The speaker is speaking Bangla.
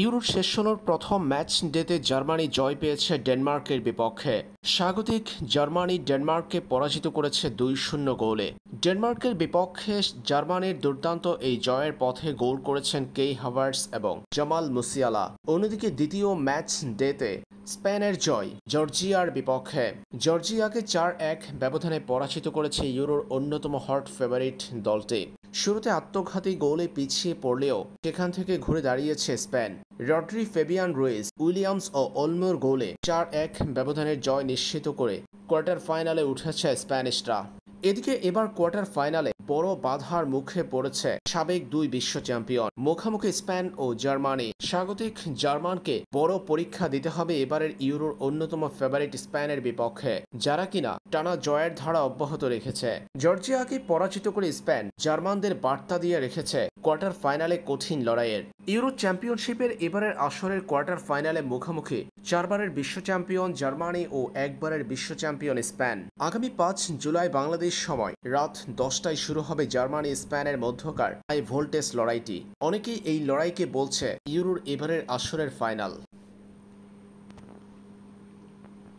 ইউরোর শেষ ষোলোর প্রথম ম্যাচ ডেতে জার্মানি জয় পেয়েছে ডেনমার্কের বিপক্ষে। স্বাগতিক জার্মানি ডেনমার্ককে পরাজিত করেছে 2-0 গোলে। ডেনমার্কের বিপক্ষে জার্মানির দুর্দান্ত এই জয়ের পথে গোল করেছেন কেই হাভার্টস এবং জামাল মুসিয়ালা। অন্যদিকে দ্বিতীয় ম্যাচ ডেতে স্পেনের জয় জর্জিয়ার বিপক্ষে। জর্জিয়াকে 4-1 ব্যবধানে পরাজিত করেছে ইউরোর অন্যতম হট ফেভারিট দলটি। শুরুতে আত্মঘাতী গোলে পিছিয়ে পড়লেও সেখান থেকে ঘুরে দাঁড়িয়েছে Spain. Rodri, Fabian Ruiz, Williams ও ওলমোর গোলে 4-1 ব্যবধানের জয় নিশ্চিত করে কোয়ার্টার ফাইনালে উঠেছে স্প্যানিশরা। এদিকে এবার কোয়ার্টার ফাইনালে বড় বাধার মুখে পড়েছে সাবেক দুই বিশ্ব চ্যাম্পিয়ন। মুখোমুখি স্পেন ও জার্মানি। স্বাগতিক জার্মানকে বড় পরীক্ষা দিতে হবে এবারের ইউরোর অন্যতম ফেভারিট স্পেনের বিপক্ষে, যারা কিনা টানা জয়ের ধারা অব্যাহত রেখেছে। জর্জিয়াকে পরাজিত করে স্পেন জার্মানদের বার্তা দিয়ে রেখেছে কোয়ার্টার ফাইনালে কঠিন লড়াইয়ের। ইউরো চ্যাম্পিয়নশিপের এবারের আসরের কোয়ার্টার ফাইনালে মুখোমুখি 4বারের বিশ্ব চ্যাম্পিয়ন জার্মানি ও 1বারের বিশ্ব চ্যাম্পিয়ন স্পেন। আগামী 5 জুলাই বাংলাদেশ সময় রাত 10টায় শুরু হবে জার্মানি স্পেনের মধ্যকার হাই ভোল্টেজ লড়াইটি। অনেকেই এই লড়াইকে বলছে ইউরোর এবারের আসরের ফাইনাল।